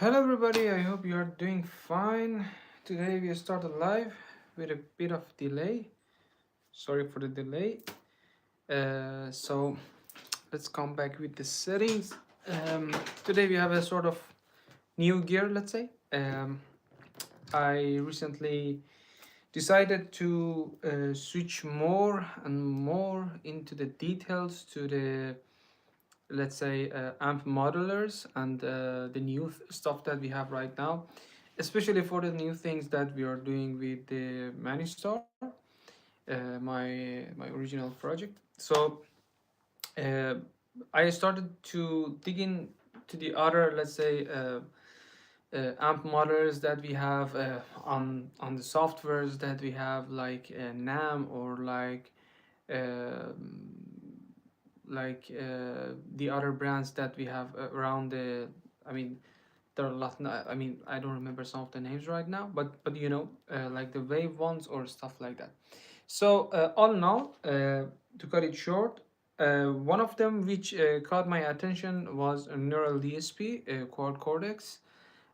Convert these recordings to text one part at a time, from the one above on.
Hello, everybody. I hope you are doing fine. Today we started live with a bit of delay. Sorry for the delay. So let's come back with the settings. Today we have a sort of new gear, let's say. I recently decided to switch more and more into the details to the, let's say, amp modelers and the new stuff that we have right now, especially for the new things that we are doing with the Manistar, my original project. So uh, I started to dig in to the other, let's say, amp modelers that we have on the softwares that we have, like NAM, or um the other brands that we have around the. I mean, there are a lot. I mean, I don't remember some of the names right now, but like the Wave ones or stuff like that. So all in all, to cut it short, one of them which caught my attention was a Neural DSP Quad Cortex.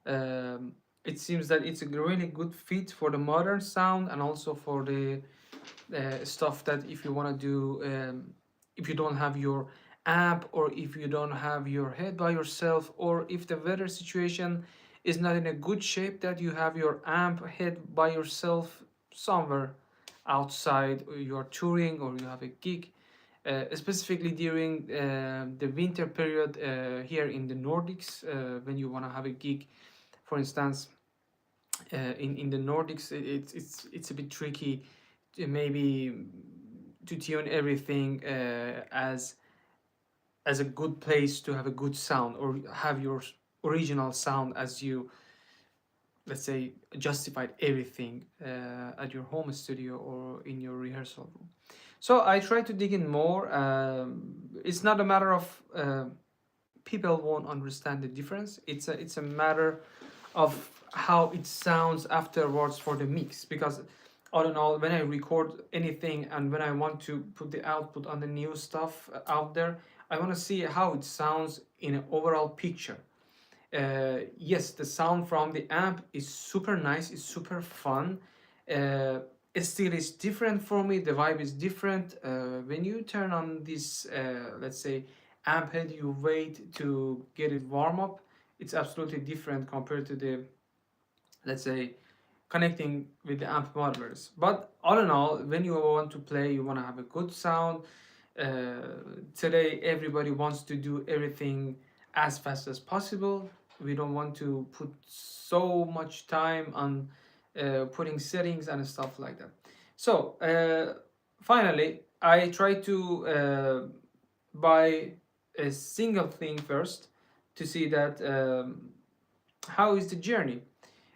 Um, it seems that it's a really good fit for the modern sound, and also for the stuff that if you want to do, if you don't have your amp, or if you don't have your head by yourself, or if the weather situation is not in a good shape, that you have your amp head by yourself somewhere outside, or you are touring, or you have a gig, specifically during the winter period here in the Nordics, when you want to have a gig, for instance, in the Nordics, it's a bit tricky to maybe to tune everything as a good place to have a good sound, or have your original sound as you, let's say, justified everything at your home studio or in your rehearsal room. So I try to dig in more. It's not a matter of people won't understand the difference. It's a matter of how it sounds afterwards for the mix, because all in all, when I record anything and when I want to put the output on the new stuff out there, I want to see how it sounds in an overall picture. Yes, the sound from the amp is super nice, it's super fun. It still is different for me, the vibe is different. When you turn on this, let's say, amp head, you wait to get it warm up, it's absolutely different compared to the, let's say, connecting with the amp modelers. But all in all, when you want to play, you want to have a good sound. Today everybody wants to do everything as fast as possible. We don't want to put so much time on putting settings and stuff like that. So finally I try to buy a single thing first, to see that how is the journey.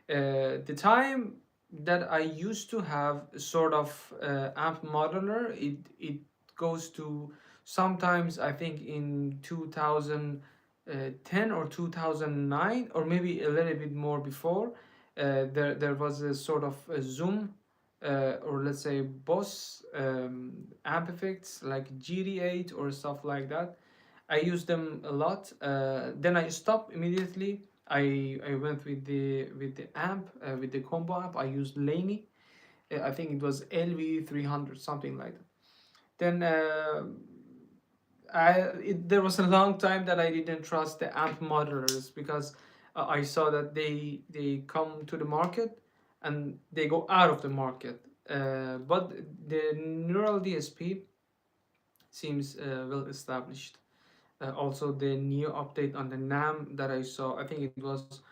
The time that I used to have sort of amp modeler, it goes to sometimes, I think, in 2010 or 2009, or maybe a little bit more before. There was a sort of a Zoom, or let's say Boss amp effects like GD8 or stuff like that. I used them a lot. Then I stopped immediately. I went with the amp, with the combo amp. I used Laney. I think it was LV300, something like that. Then there was a long time that I didn't trust the amp modelers, because I saw that they come to the market and they go out of the market. But the Neural DSP seems well established. Also, the new update on the NAM that I saw, I think it was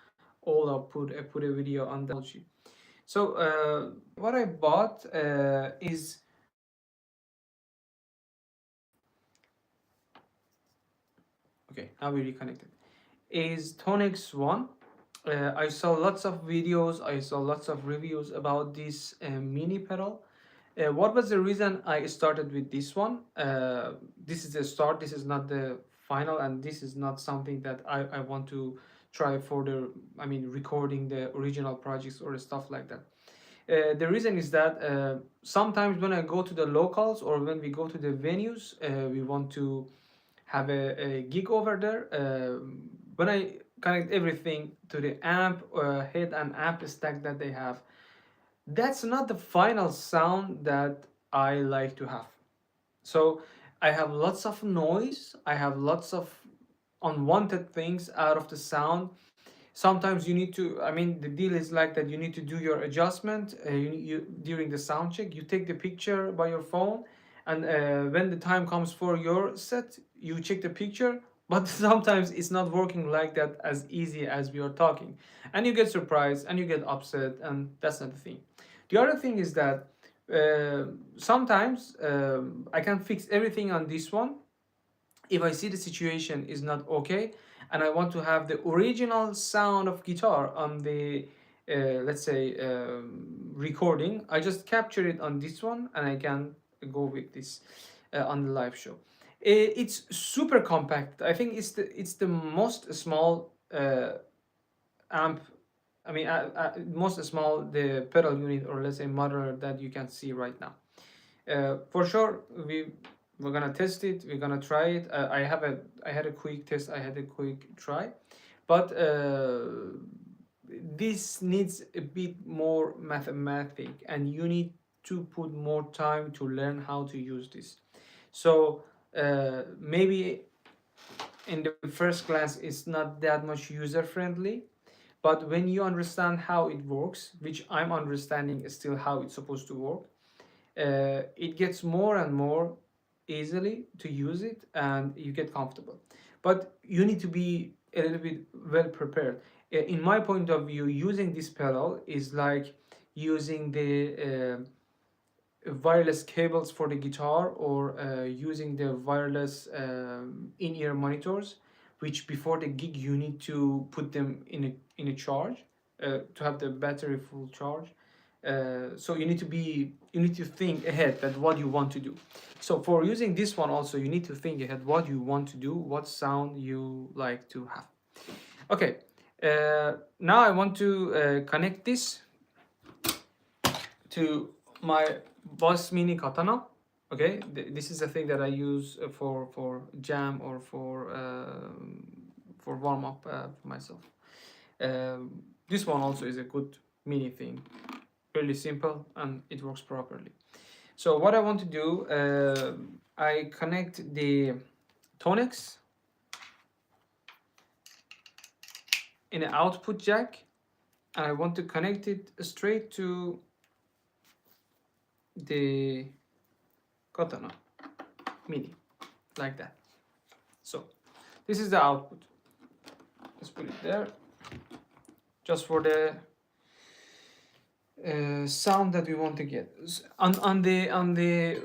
all up. I put a video on the technology. So what I bought is, okay, now we reconnected. Is Tonix One. I saw lots of videos. I saw lots of reviews about this mini pedal. What was the reason I started with this one? This is the start. This is not the final, and this is not something that I want to try for the, I mean, recording the original projects or stuff like that. The reason is that sometimes when I go to the locals, or when we go to the venues, we want to have a gig over there. When I connect everything to the amp head and amp stack that they have. That's not the final sound that I like to have. So I have lots of noise, I have lots of unwanted things out of the sound. Sometimes you need to, I mean, the deal is like that, you need to do your adjustment. You during the sound check, you take the picture by your phone, and when the time comes for your set, you check the picture. But sometimes it's not working like that as easy as we are talking, and you get surprised and you get upset, and that's not the thing. The other thing is that sometimes I can fix everything on this one if I see the situation is not okay, and I want to have the original sound of guitar on the let's say recording. I just capture it on this one and I can go with this on the live show. It's super compact. I think it's the most small amp. I mean, most small the pedal unit, or let's say modular, that you can see right now. For sure, we're gonna test it. We're gonna try it. I had a quick test. I had a quick try, but this needs a bit more mathematic, and you need to put more time to learn how to use this. So maybe in the first glance it's not that much user friendly, but when you understand how it works, which I'm understanding still how it's supposed to work, it gets more and more easily to use it and you get comfortable. But you need to be a little bit well prepared. In my point of view, using this pedal is like using the wireless cables for the guitar, or using the wireless in-ear monitors, which before the gig you need to put them in a charge to have the battery full charge. So you need to think ahead that what you want to do. So for using this one also, you need to think ahead what you want to do, what sound you like to have. Okay, now I want to connect this to my Boss Mini Katana. Okay, this is a thing that I use for jam or for warm up for myself. This one also is a good mini thing, really simple, and it works properly. So what I want to do, I connect the Tonex in an output jack, and I want to connect it straight to the Katana Mini, like that. So this is the output. Let's put it there, just for the sound that we want to get. On the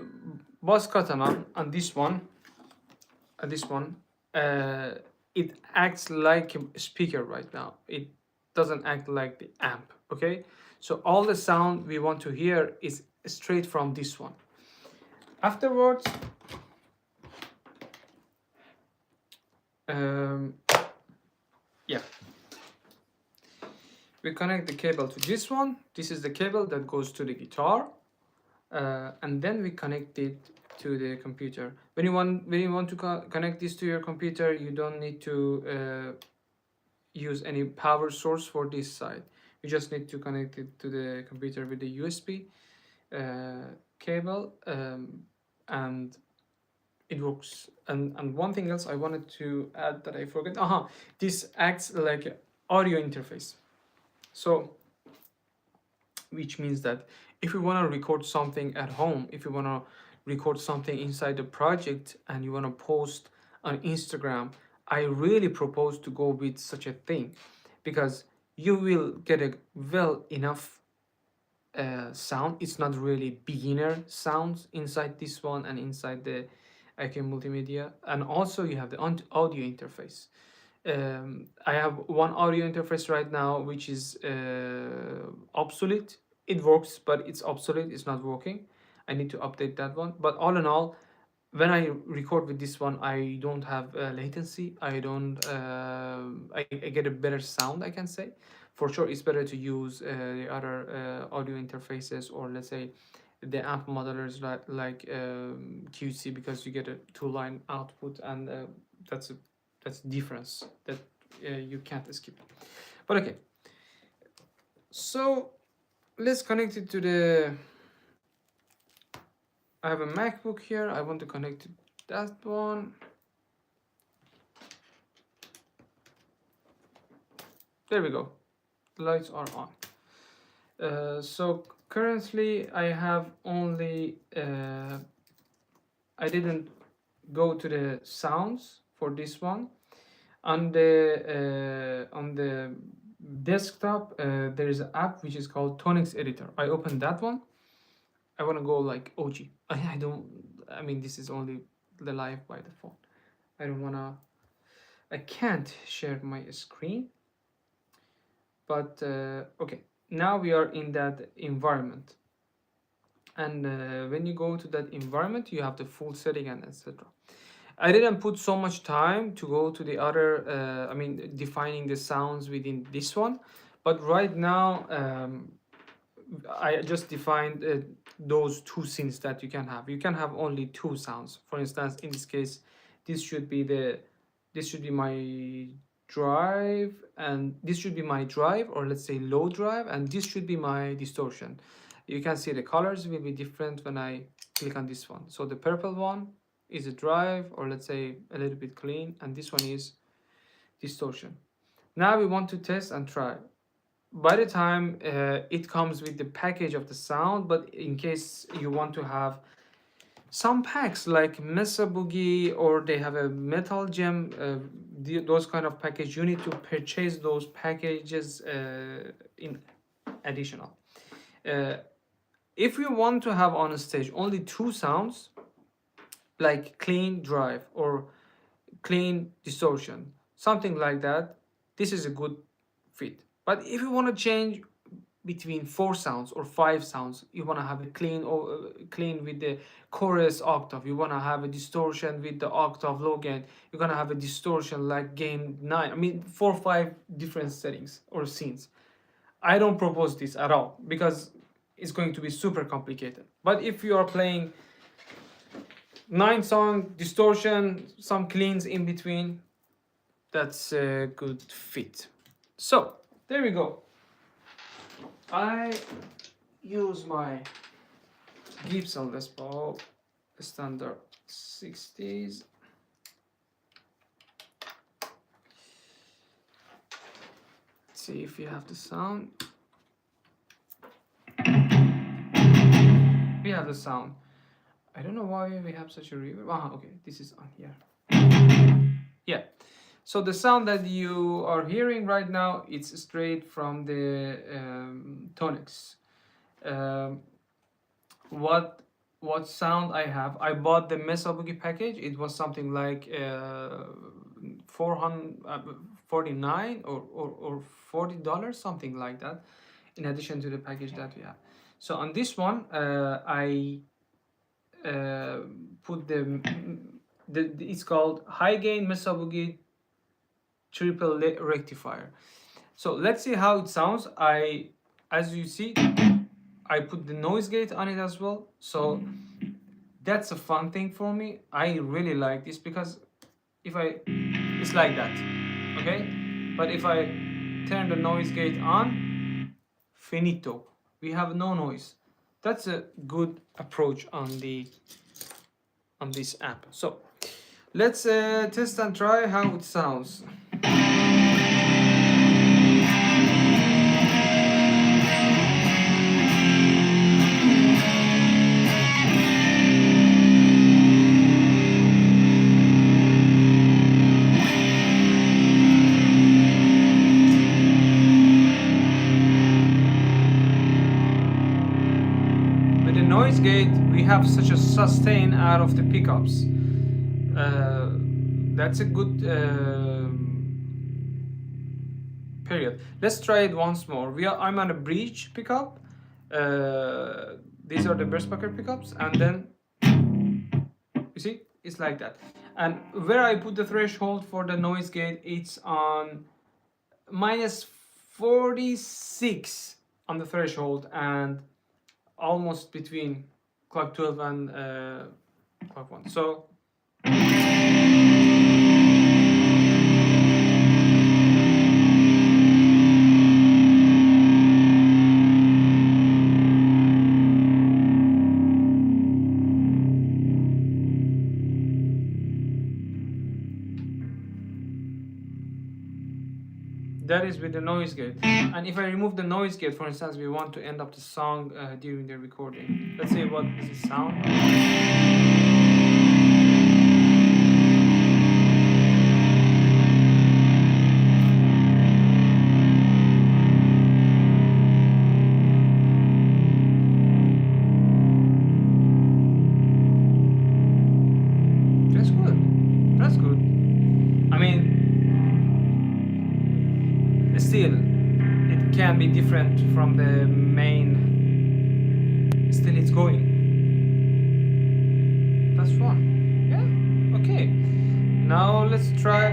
Boss Katana, on this one, it acts like a speaker right now. It doesn't act like the amp. Okay, so all the sound we want to hear is straight from this one. Afterwards, yeah, we connect the cable to this one. This is the cable that goes to the guitar, and then we connect it to the computer. When you want to connect this to your computer, you don't need to use any power source for this side. You just need to connect it to the computer with the USB cable, and it works. And one thing else I wanted to add that I forgot. This acts like an audio interface. So, which means that if you want to record something at home, if you want to record something inside the project and you want to post on Instagram, I really propose to go with such a thing, because you will get a well enough sound. It's not really beginner sounds inside this one and inside the IK Multimedia, and also you have the audio interface. I have one audio interface right now which is obsolete. It works, but it's obsolete. It's not working. I need to update that one. But all in all, when I record with this one, I don't have latency. I don't. I get a better sound, I can say. For sure, it's better to use the other audio interfaces, or let's say the amp modelers like QC, because you get a two-line output, and that's a difference that you can't skip. But okay, so let's connect it to the. I have a MacBook here. I want to connect to that one. There we go. The lights are on. So currently I have only. I didn't go to the sounds for this one. On the desktop, there is an app which is called Tonics Editor. I opened that one. I want to go like OG. I don't. I mean, this is only the live by the phone. I don't wanna. I can't share my screen. But okay, now we are in that environment, and when you go to that environment, you have the full setting and etc. I didn't put so much time to go to the other. I mean, defining the sounds within this one, but right now I just defined those two scenes that you can have. You can have only two sounds. For instance, in this case, this should be my drive, and this should be my drive, or let's say low drive, and this should be my distortion. You can see the colors will be different when I click on this one. So the purple one is a drive, or let's say a little bit clean, and this one is distortion. Now we want to test and try. By the time it comes with the package of the sound, but in case you want to have some packs like Mesa Boogie, or they have a Metal Gem, those kind of package, you need to purchase those packages in additional. If you want to have on a stage only two sounds, like clean drive or clean distortion, something like that, this is a good fit. But if you want to change between 4 sounds or 5 sounds, you want to have a clean or clean with the chorus octave, you want to have a distortion with the octave low gain, you're going to have a distortion like game 9, I mean 4 or 5 different settings or scenes. I don't propose this at all because it's going to be super complicated. But if you are playing 9 song distortion, some cleans in between, that's a good fit. So there we go. I use my Gibson Les Paul standard 60s. Let's see if we have the sound. We have the sound. I don't know why we have such a reverb. Okay, this is on here. Yeah. So the sound that you are hearing right now, it's straight from the Tonics. What sound I have? I bought the Mesa Boogie package. It was something like 449 or $40, something like that, in addition to the package that we have. So on this one, I put it's called High Gain Mesa Boogie Triple Rectifier. So let's see how it sounds. As you see, I put the noise gate on it as well. So that's a fun thing for me. I really like this because it's like that, okay? But if I turn the noise gate on, finito. We have no noise. That's a good approach on this app. So let's test and try how it sounds. Noise gate, we have such a sustain out of the pickups. That's a good period. Let's try it once more. I'm on a bridge pickup. These are the Berserker pickups, and then you see it's like that. And where I put the threshold for the noise gate, it's on -46 on the threshold, and almost between clock 12 and clock 1. So That is with the noise gate. And if I remove the noise gate, for instance, we want to end up the song during the recording. Let's see what does it sound. That's good. That's good. I mean, still, it can be different from the main. Still, it's going. That's fun. Yeah. Okay. Now let's try.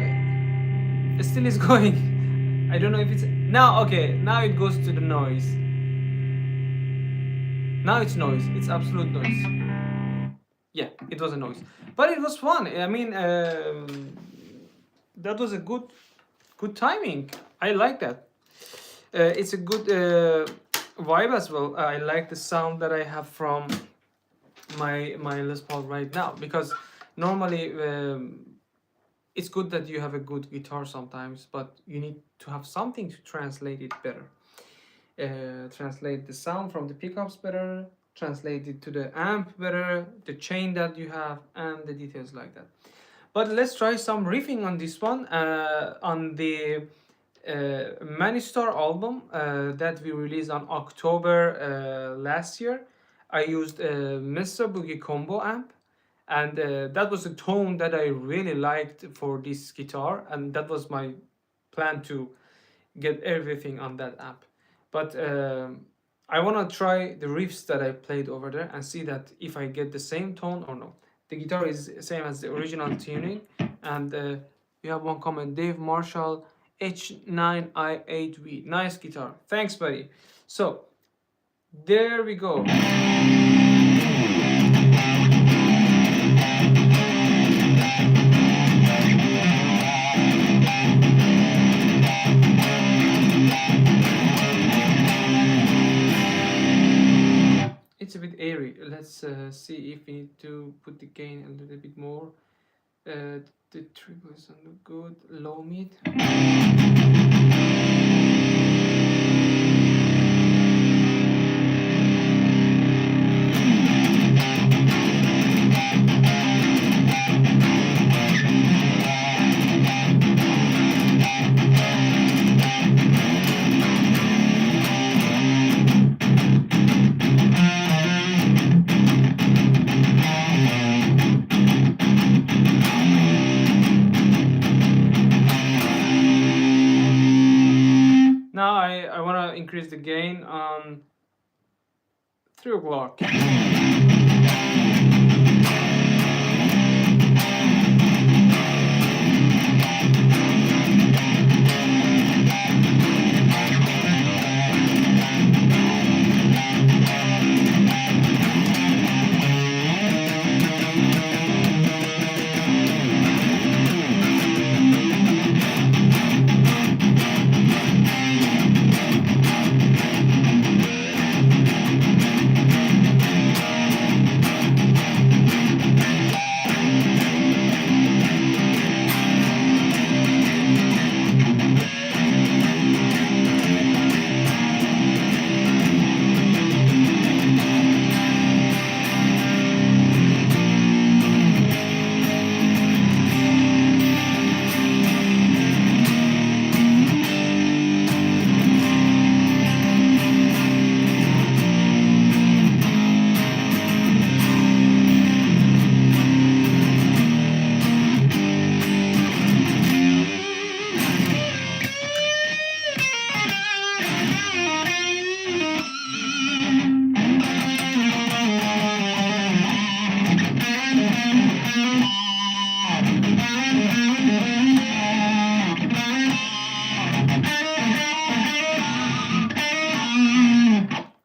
It still is going. I don't know if it's now. Okay. Now it goes to the noise. Now it's noise. It's absolute noise. Yeah, it was a noise, but it was fun. I mean, that was a good timing. I like that. It's a good vibe as well. I like the sound that I have from my Les Paul right now, because normally it's good that you have a good guitar sometimes, but you need to have something to translate it better. Translate the sound from the pickups better, translate it to the amp better, the chain that you have, and the details like that. But let's try some riffing on this one, on the Manistar album that we released on October last year. I used a Mesa Boogie combo amp, and that was a tone that I really liked for this guitar, and that was my plan to get everything on that amp. But I want to try the riffs that I played over there and see that if I get the same tone or no. The guitar is same as the original tuning, and we have one comment, Dave Marshall H9i8V. Nice guitar. Thanks, buddy. So there we go. It's a bit airy. Let's see if we need to put the gain a little bit more. The treble is on the good. Low mid. Now I want to increase the gain on 3 o'clock.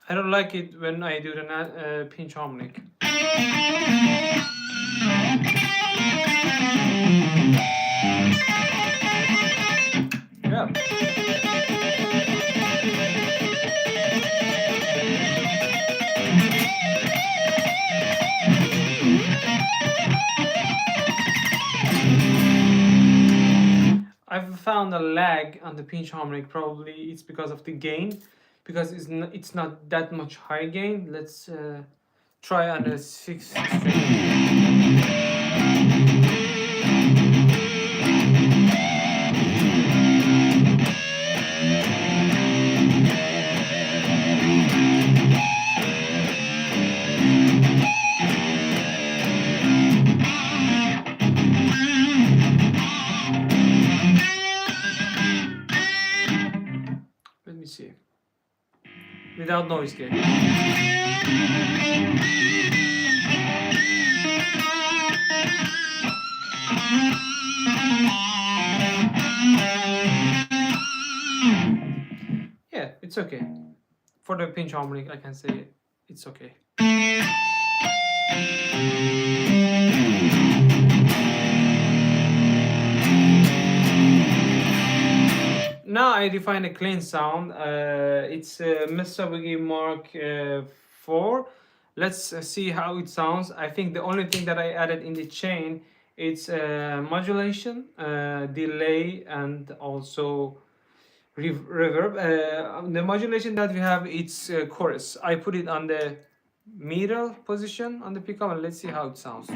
I don't like it when I do the pinch harmonic. Yeah. I've found a lag on the pinch harmonic. Probably it's because of the gain, because it's not that much high gain. Let's try on the 6th string. Let me see. Without noise gate. Yeah, it's okay. For the pinch harmonic, I can say it's okay. Now I define a clean sound. It's Mitsubishi Mark 4. Let's see how it sounds. I think the only thing that I added in the chain is modulation, delay, and also reverb. The modulation that we have, it's chorus. I put it on the middle position on the pickup, and let's see how it sounds.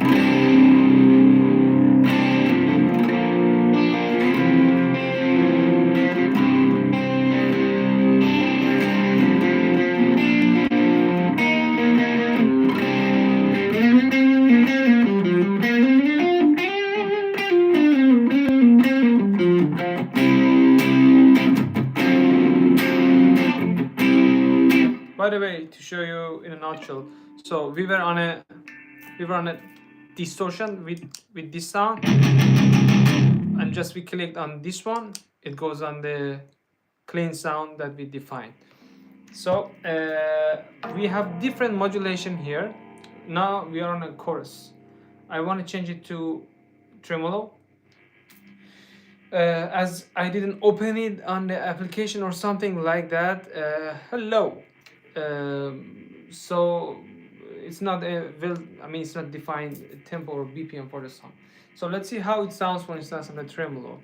By the way, to show you in a nutshell, so we were on a distortion with this sound, and just we clicked on this one, it goes on the clean sound that we defined. So we have different modulation here. Now we are on a chorus. I want to change it to tremolo. As I didn't open it on the application or something like that. Hello. So it's not it's not defined tempo or BPM for the song. So let's see how it sounds, for instance, on the tremolo.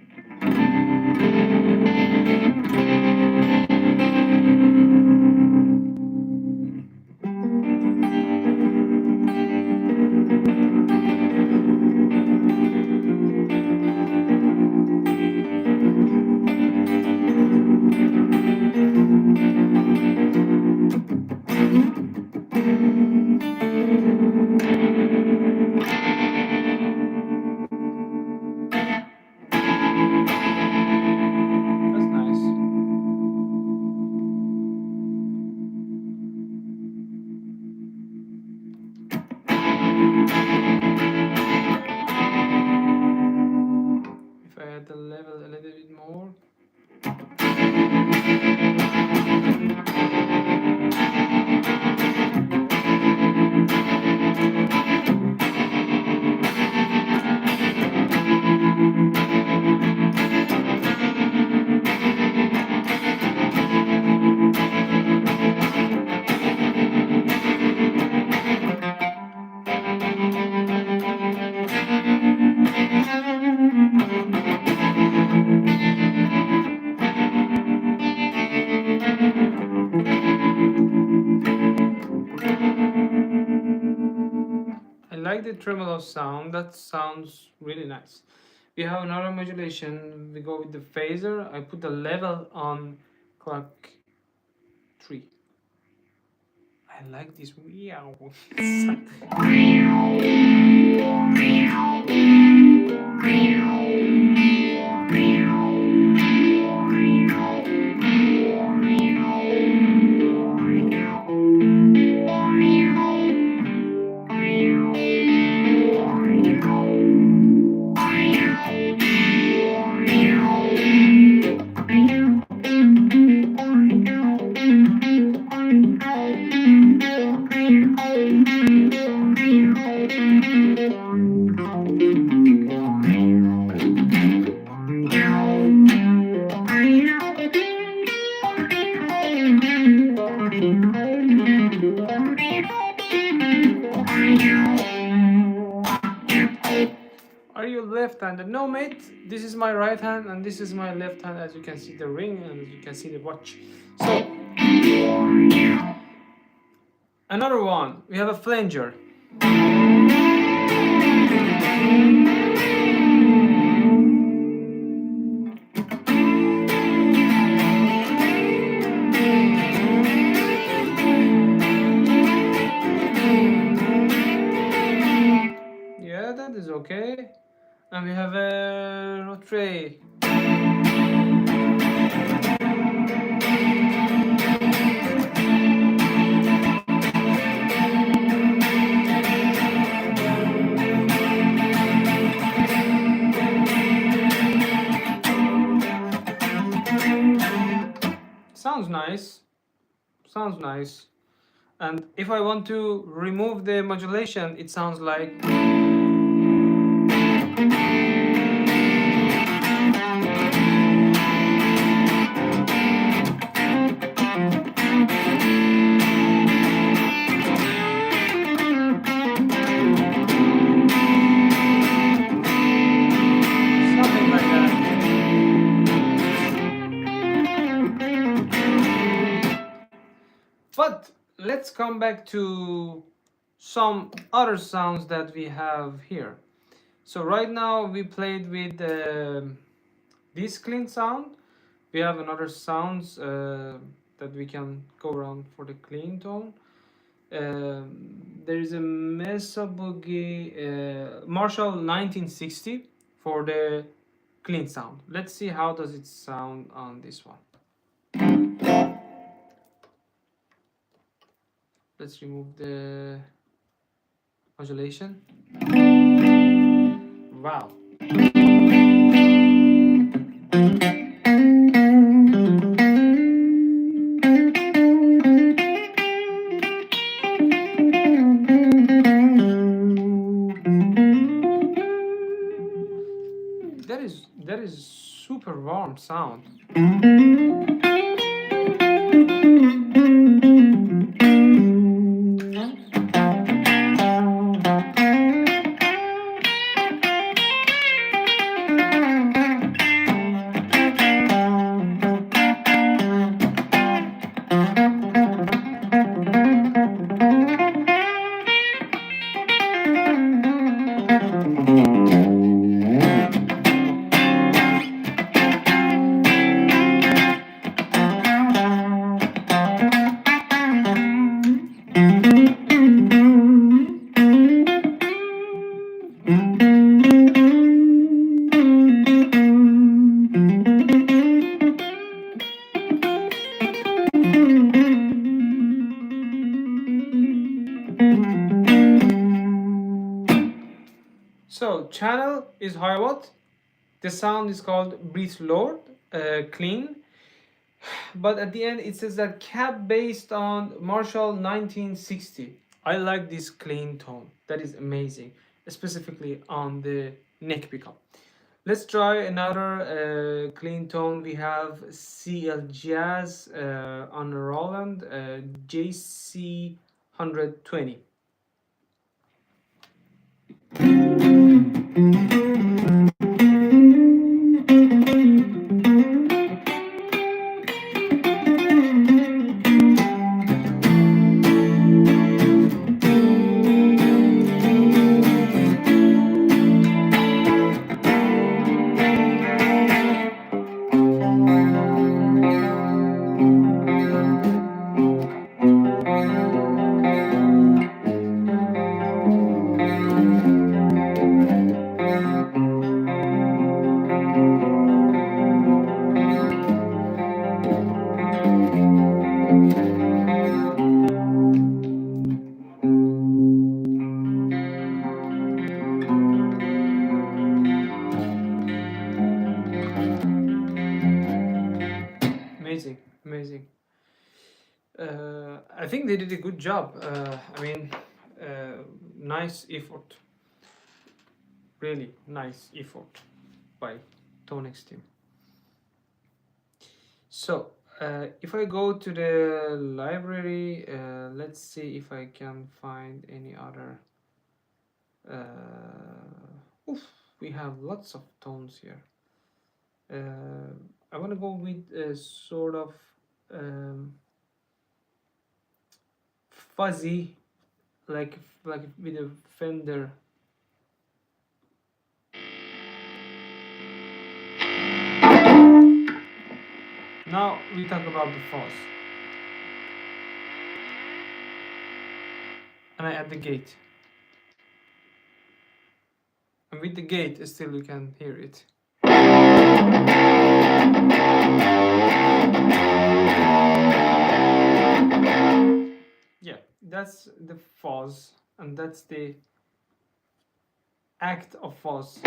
The level a little bit more. The tremolo sound, that sounds really nice. We have another modulation. We go with the phaser. I put the level on clock 3. I like this meow. left-handed. No, mate. This is my right hand and this is my left hand. As you can see the ring and as you can see the watch. So another one. We have a flanger. Yeah, that is okay. And we have a rotre. Sounds nice. Sounds nice. And if I want to remove the modulation, it sounds like. Something like that. But let's come back to some other sounds that we have here. So right now we played with this clean sound. We have another sounds that we can go around for the clean tone. There is a Mesa Boogie Marshall 1960 for the clean sound. Let's see how does it sound on this one. Let's remove the modulation. Wow. That is super warm sound. So channel is high watt. The sound is called Breathe Lord, clean. But at the end it says that cap based on Marshall 1960. I like this clean tone. That is amazing, specifically on the neck pickup. Let's try another clean tone. We have CL Jazz on Roland JC 120. Amazing, amazing. I think they did a good job. I mean, nice effort. Really nice effort by Tonex team. So, if I go to the library, let's see if I can find any other. Oof, we have lots of tones here. I want to go with a sort of fuzzy, like with a Fender. Now we talk about the fuzz, and I add the gate, and with the gate still you can hear it. Yeah, that's the fuzz, and that's the act of fuzz.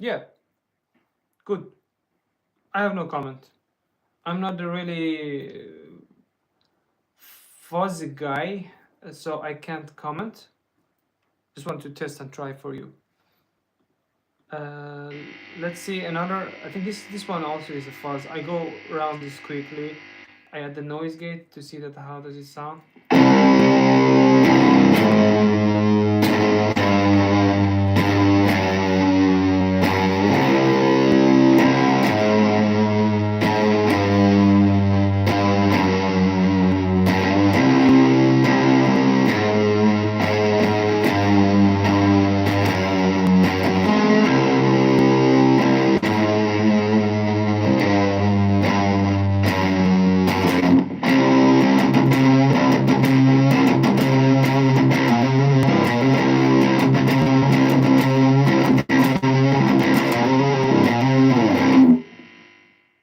Yeah, good. I have no comment. I'm not a really fuzzy guy, so I can't comment. Just want to test and try for you. Let's see another. I think this one also is a fuzz. I go around this quickly. I add the noise gate to see that how does it sound.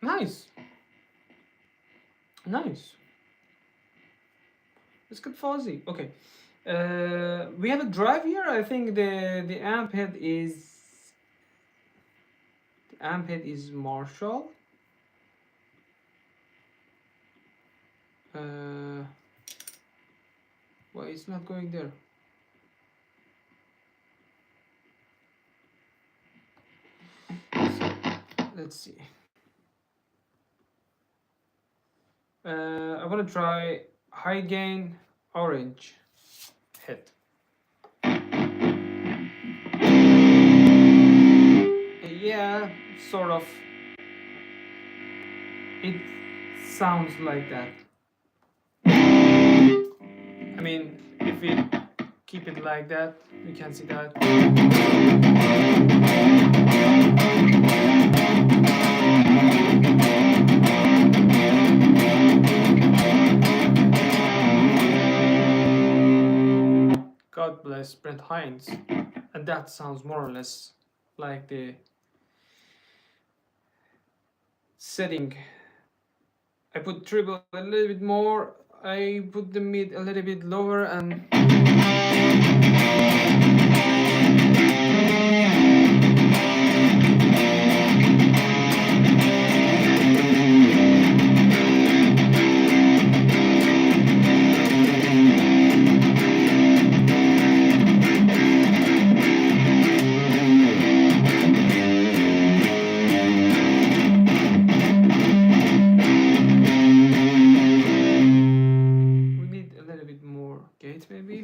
Nice. Nice. Let's get fuzzy. Okay. We have a drive here. I think the amp head is Marshall. Why it's not going there? So, let's see. I want to try high gain orange head. Yeah, sort of. It sounds like that. I mean, if we keep it like that, we can see that. God bless Brent Hines. And that sounds more or less like the setting. I put treble a little bit more, I put the mid a little bit lower, and we need a little bit more gate maybe.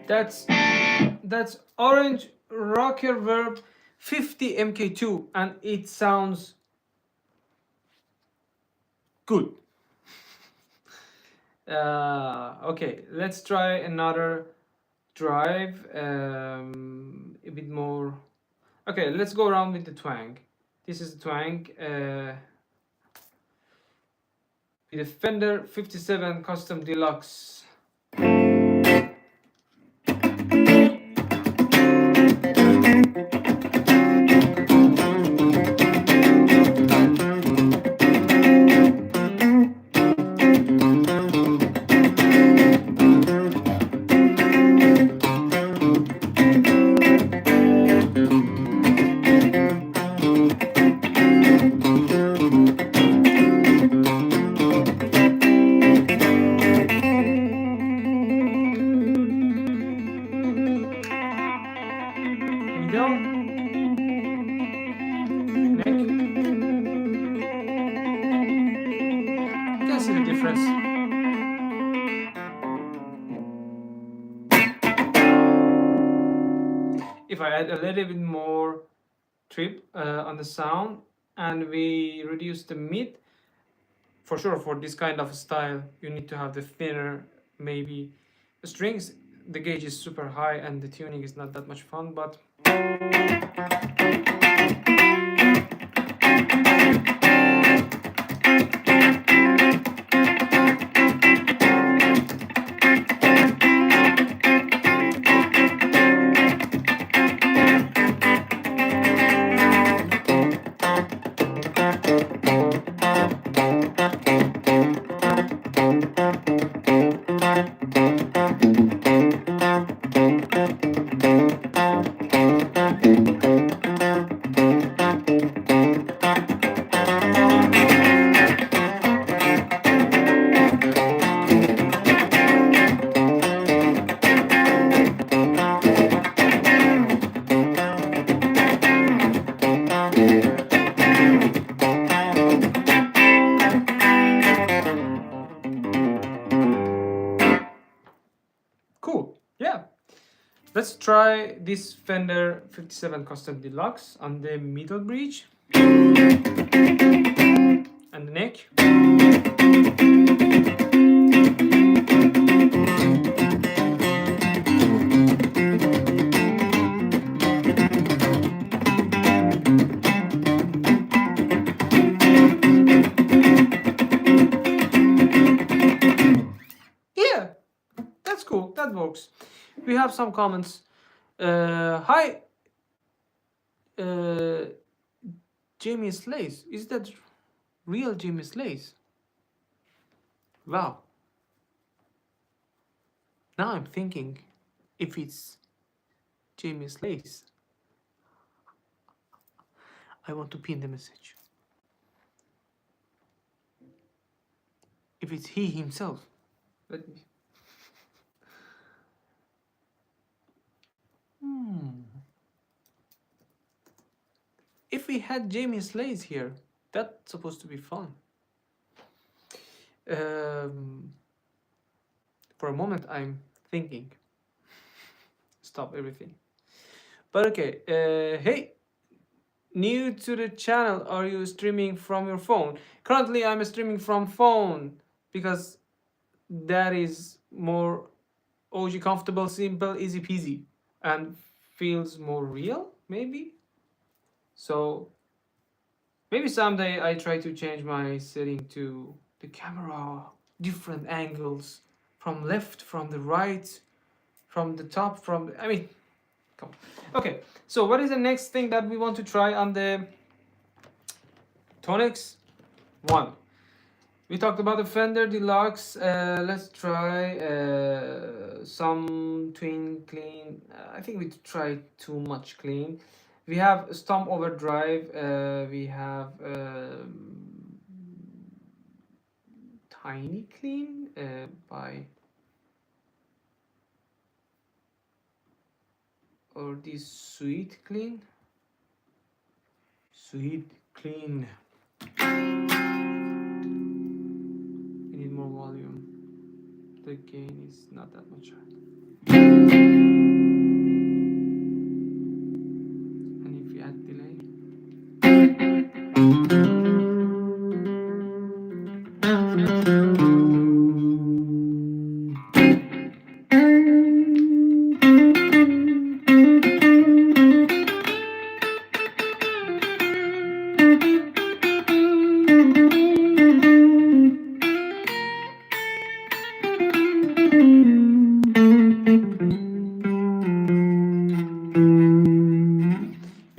That's Orange Rocker Verb 50 MK2, and it sounds good. Okay, let's try another drive, a bit more. Okay, let's go around with the twang. This is the twang with a Fender 57 Custom Deluxe. If I add a little bit more trip on the sound and we reduce the mid, for sure for this kind of style you need to have the thinner, maybe the strings, the gauge is super high and the tuning is not that much fun, but cool. Yeah, let's try this Fender 57 Custom Deluxe on the middle bridge and the neck. Yeah, that's cool. That works. We have some comments. Hi, Jamie Slays. Is that real Jamie Slays? Wow. Now I'm thinking if it's Jamie Slays. I want to pin the message. If it's he himself. Let me. If we had Jamie Slays here, that's supposed to be fun. For a moment, I'm thinking. Stop everything. But okay, hey, new to the channel, are you streaming from your phone? Currently, I'm streaming from phone because that is more OG comfortable, simple, easy peasy, and feels more real, maybe. So maybe someday I try to change my setting to the camera, different angles, from left, from the right, from the top, from the, I mean, come on. Okay, so what is the next thing that we want to try on the Tonix 1? We talked about the Fender Deluxe. Let's try some twin clean. I think we tried too much clean. We have Stomp Overdrive. We have Tiny Clean by, or this Sweet Clean. Sweet Clean. We need more volume. The gain is not that much high. You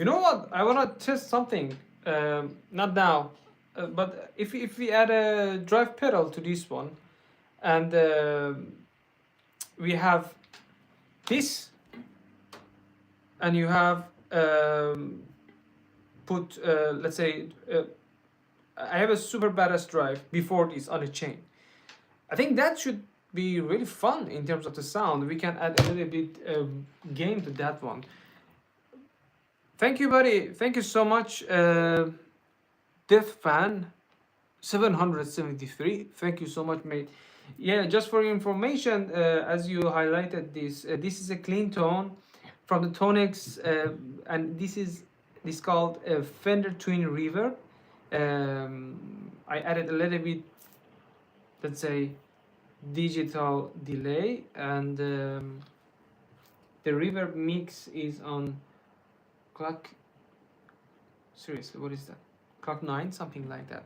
know what? I want to test something. Not now, but if we add a drive pedal to this one, and we have this, and you have put let's say I have a super badass drive before this on a chain. I think that should be really fun in terms of the sound. We can add a little bit gain to that one. Thank you, buddy. Thank you so much, Death Fan 773. Thank you so much, mate. Yeah, just for your information, as you highlighted this is a clean tone from the Tonex, and this called a Fender Twin Reverb. I added a little bit, let's say, digital delay, and the reverb mix is on clock. Seriously, what is that? Clock 9, something like that.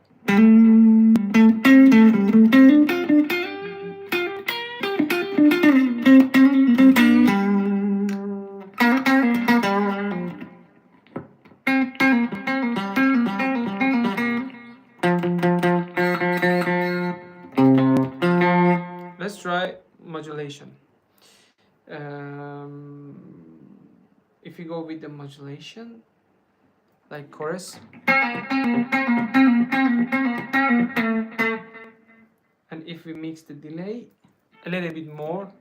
Let's try modulation. If you go with the modulation, like chorus, and if we mix the delay a little bit more,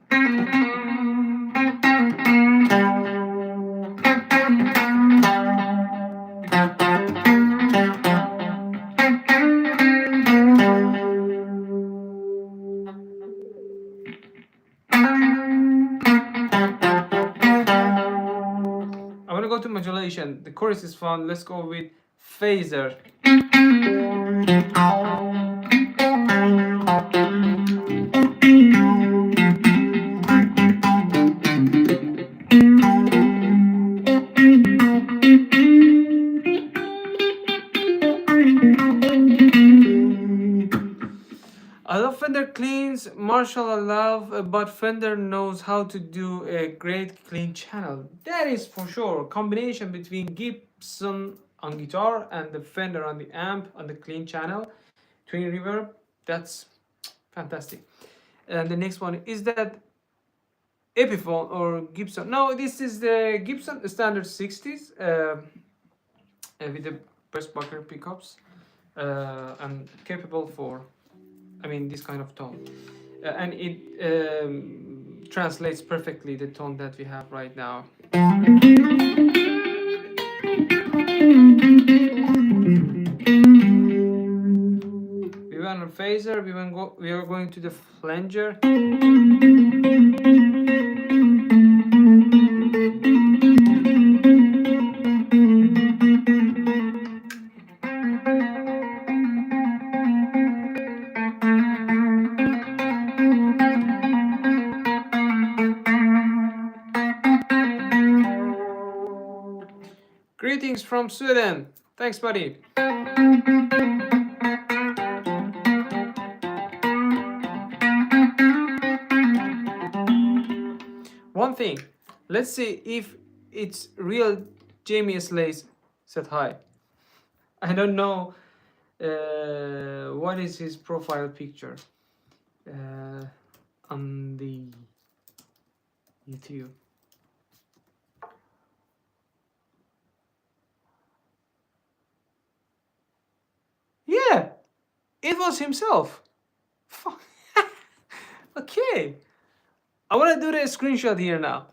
I want to go to modulation. The chorus is fun. Let's go with phaser. I love Fender cleans, Marshall I love, but Fender knows how to do a great clean channel. That is for sure. Combination between Gibson on guitar and the Fender on the amp on the clean channel, twin reverb. That's fantastic. And the next one is that Epiphone or Gibson. No, this is the Gibson standard 60s with the Pressbucker pickups and capable for, I mean, this kind of tone, and it translates perfectly the tone that we have right now. We went on phaser. We are going to the flanger. Greetings from Sweden. Thanks, buddy. One thing, let's see if it's real. Jamie Slays said hi. I don't know what is his profile picture on the YouTube. Yeah, it was himself. Okay, I want to do the screenshot here now.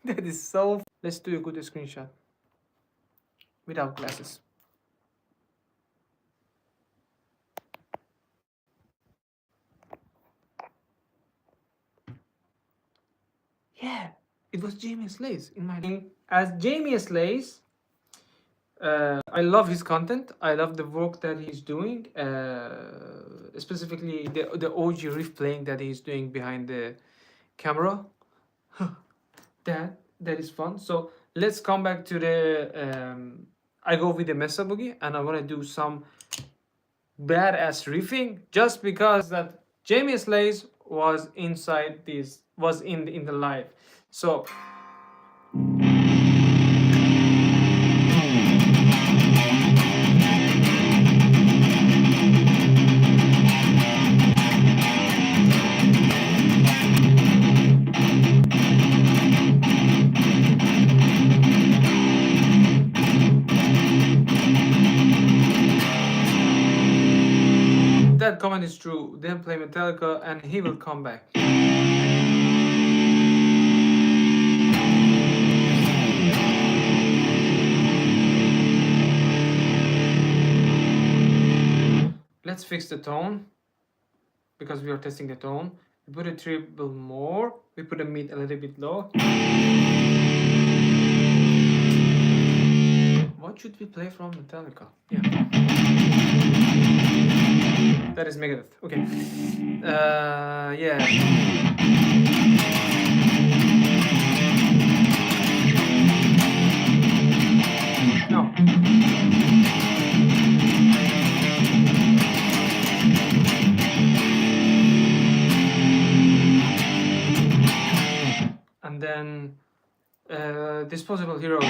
That is so. Let's do a good screenshot without glasses. Yeah, it was Jamie Slays in my name. As Jamie Slays, I love his content. I love the work that he's doing. Specifically the OG riff playing that he's doing behind the camera. That is fun. So let's come back to the. I go with the Mesa Boogie, and I want to do some badass riffing just because that Jamie Slays was inside this, was in the live. So that comment is true. Then play Metallica and he will come back. Let's fix the tone because we are testing the tone. We put a treble more. We put a mid a little bit low. What should we play from Metallica? Yeah. That is Megadeth. Okay. Yeah. No. And then Disposable Heroes.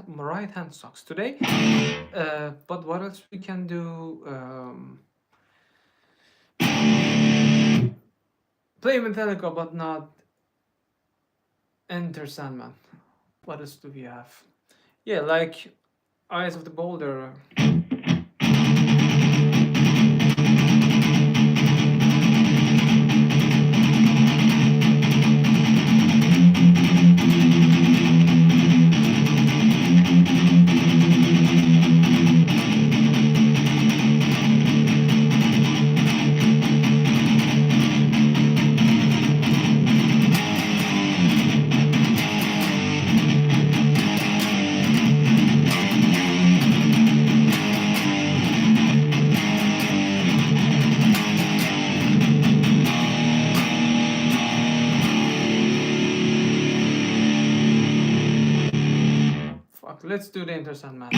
My right hand sucks today. But what else we can do? Play Metallica, but not Enter Sandman. What else do we have? Yeah, like Eyes of the Beholder. Fuck, let's do the Enter Sandman.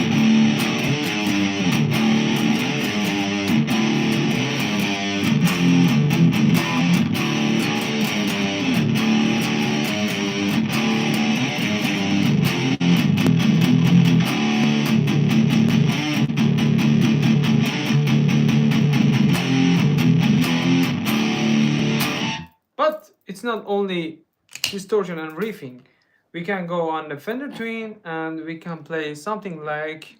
But it's not only distortion and riffing. We can go on the Fender Twin and we can play something like.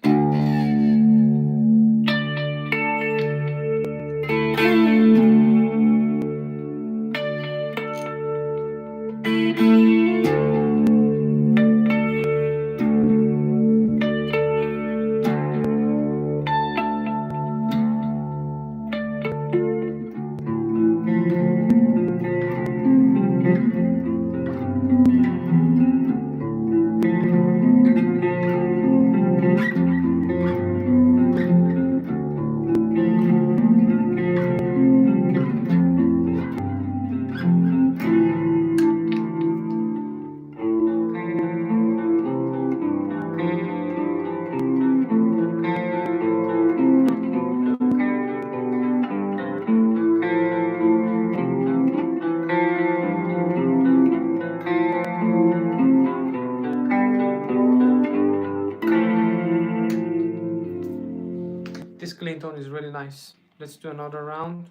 This clean tone is really nice. Let's do another round.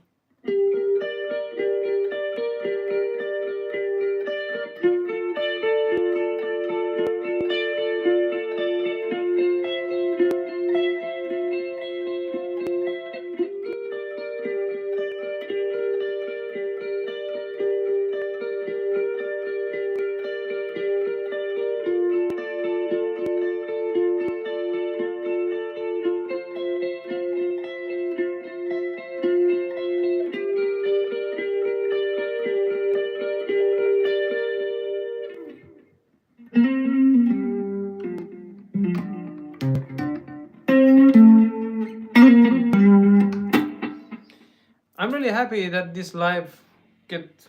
happy that this live get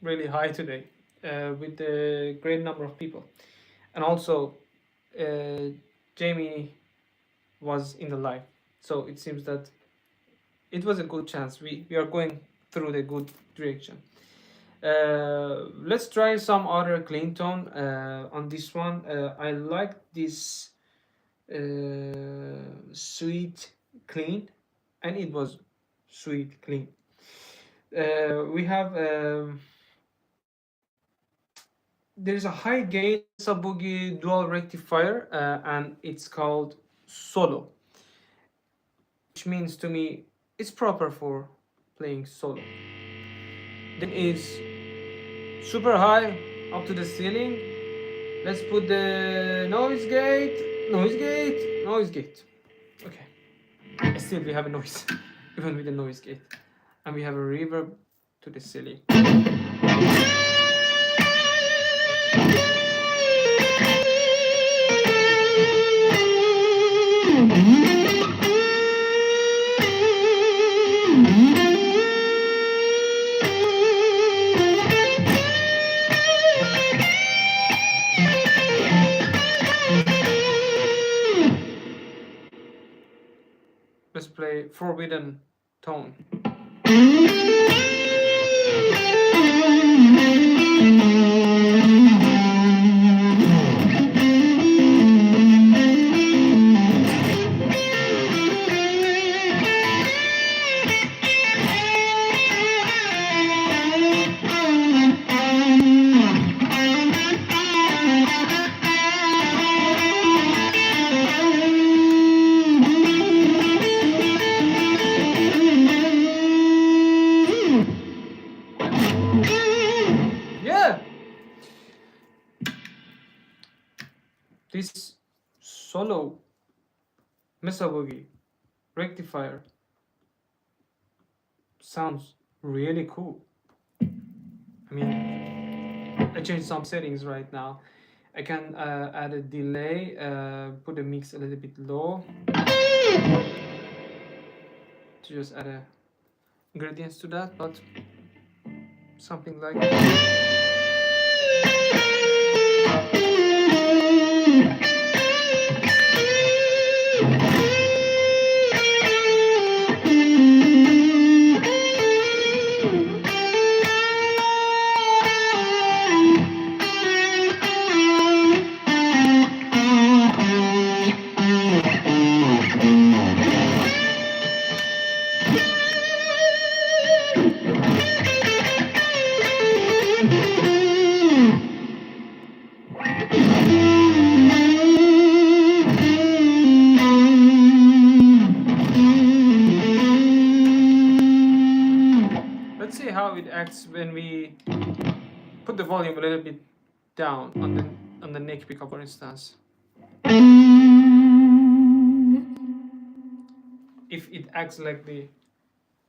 really high today with a great number of people. And also, Jamie was in the live. So it seems that it was a good chance. We are going through the good direction. Let's try some other clean tone on this one. I like this sweet clean, and it was sweet clean. We have there's a high gain Mesa Boogie dual rectifier, and it's called solo, which means to me it's proper for playing solo. Then is super high up to the ceiling. Let's put the noise gate. Okay. Still we have a noise, even with the noise gate. And we have a reverb to the ceiling. Let's play Forbidden Tone. This solo Mesa Boogie rectifier sounds really cool. I mean, I changed some settings right now. I can add a delay, put the mix a little bit low to just add ingredients to that, but something like that. How it acts when we put the volume a little bit down on the neck pickup, for instance. If it acts like the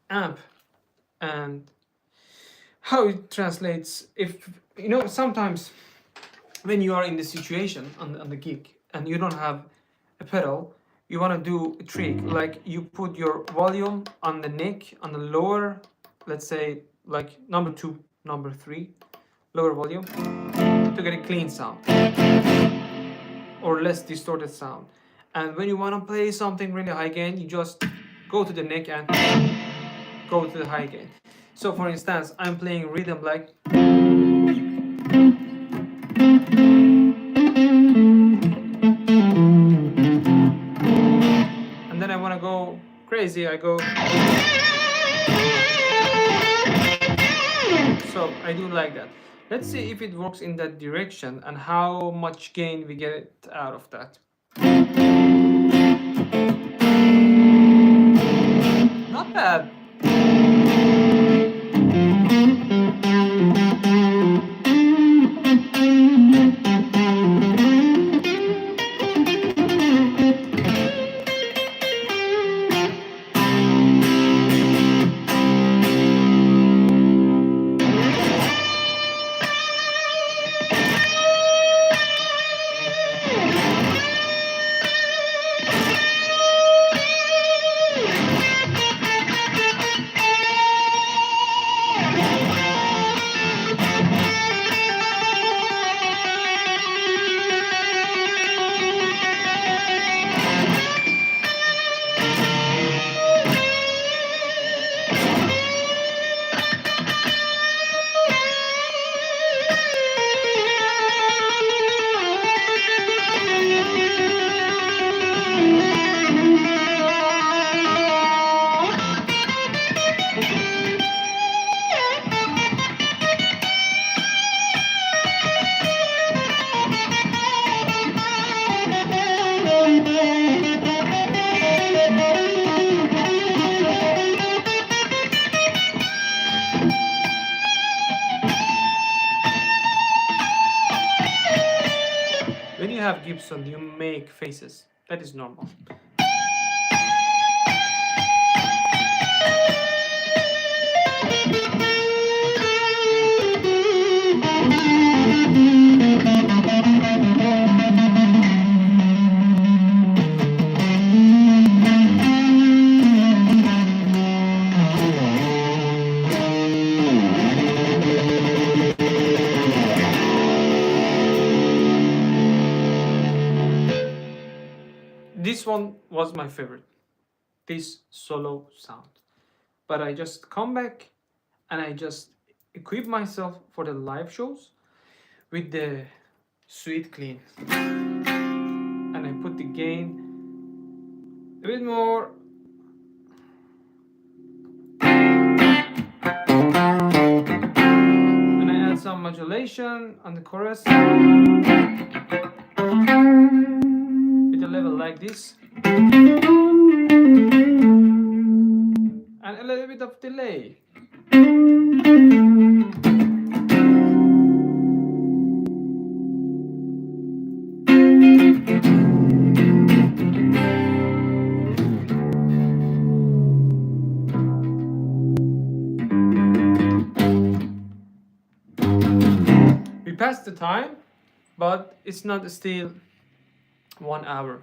amp, and how it translates. If you know, sometimes when you are in the situation on the gig and you don't have a pedal, you want to do a trick like you put your volume on the neck on the lower, let's say like number 2, number 3, lower volume, to get a clean sound or less distorted sound. And when you want to play something really high gain, you just go to the neck and go to the high gain. So for instance, I'm playing rhythm like, and then I want to go crazy, I go. So I do like that. Let's see if it works in that direction and how much gain we get out of that. Not bad. Gibson, you make faces. That is normal. This one was my favorite, this solo sound. But I just come back and I just equip myself for the live shows with the sweet clean. And I put the gain a bit more. And I add some modulation on the chorus. With a level like this. And a little bit of delay. We passed the time, but it's not still 1 hour.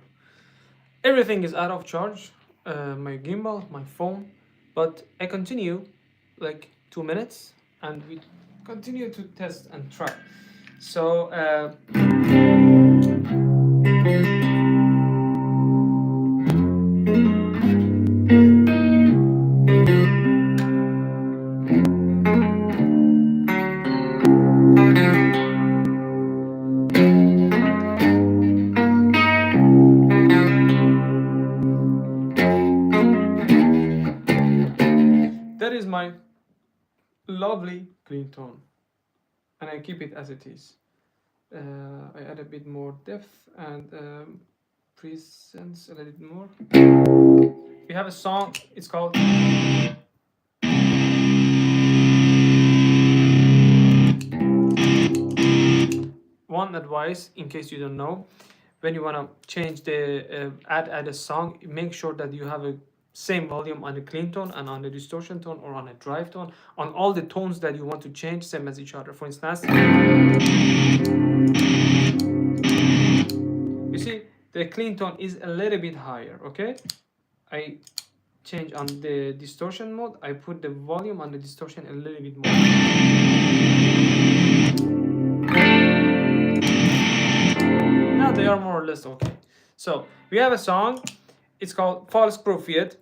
Everything is out of charge, my gimbal, my phone, but I continue like 2 minutes and we continue to test and try. So that is my lovely clean tone, and I keep it as it is. I add a bit more depth and presence a little bit more. We have a song, it's called one advice in case you don't know, when you want to change the add a song, make sure that you have a same volume on the clean tone and on the distortion tone or on a drive tone, on all the tones that you want to change same as each other. For instance, you see the clean tone is a little bit higher. Okay, I change on the distortion mode, I put the volume on the distortion a little bit more. Now they are more or less okay. So we have a song, it's called False Prophet.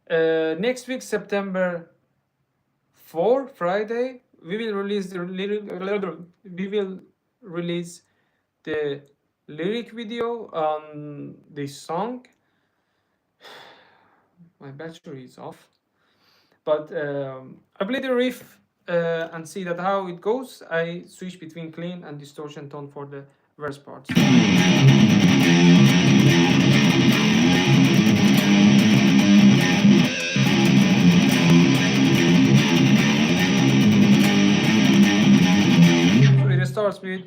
Next week, September 4, Friday, we will release the lyric video on this song. My battery is off, but I play the riff and see that how it goes. I switch between clean and distortion tone for the verse parts. So it starts with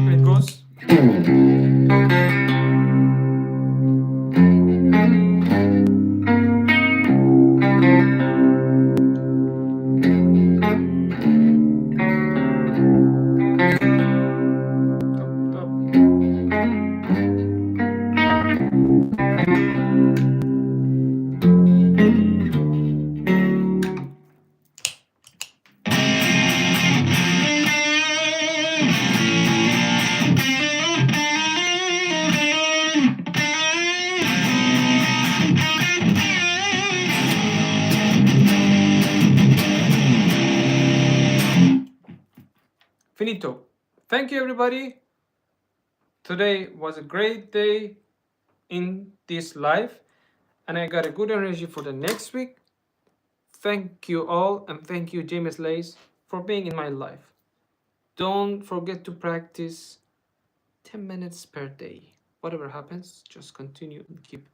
it goes. Finito. Thank you, everybody. Today was a great day in this life, and I got a good energy for the next week. Thank you all, and thank you, James Lace, for being in my life. Don't forget to practice 10 minutes per day. Whatever happens, just continue and keep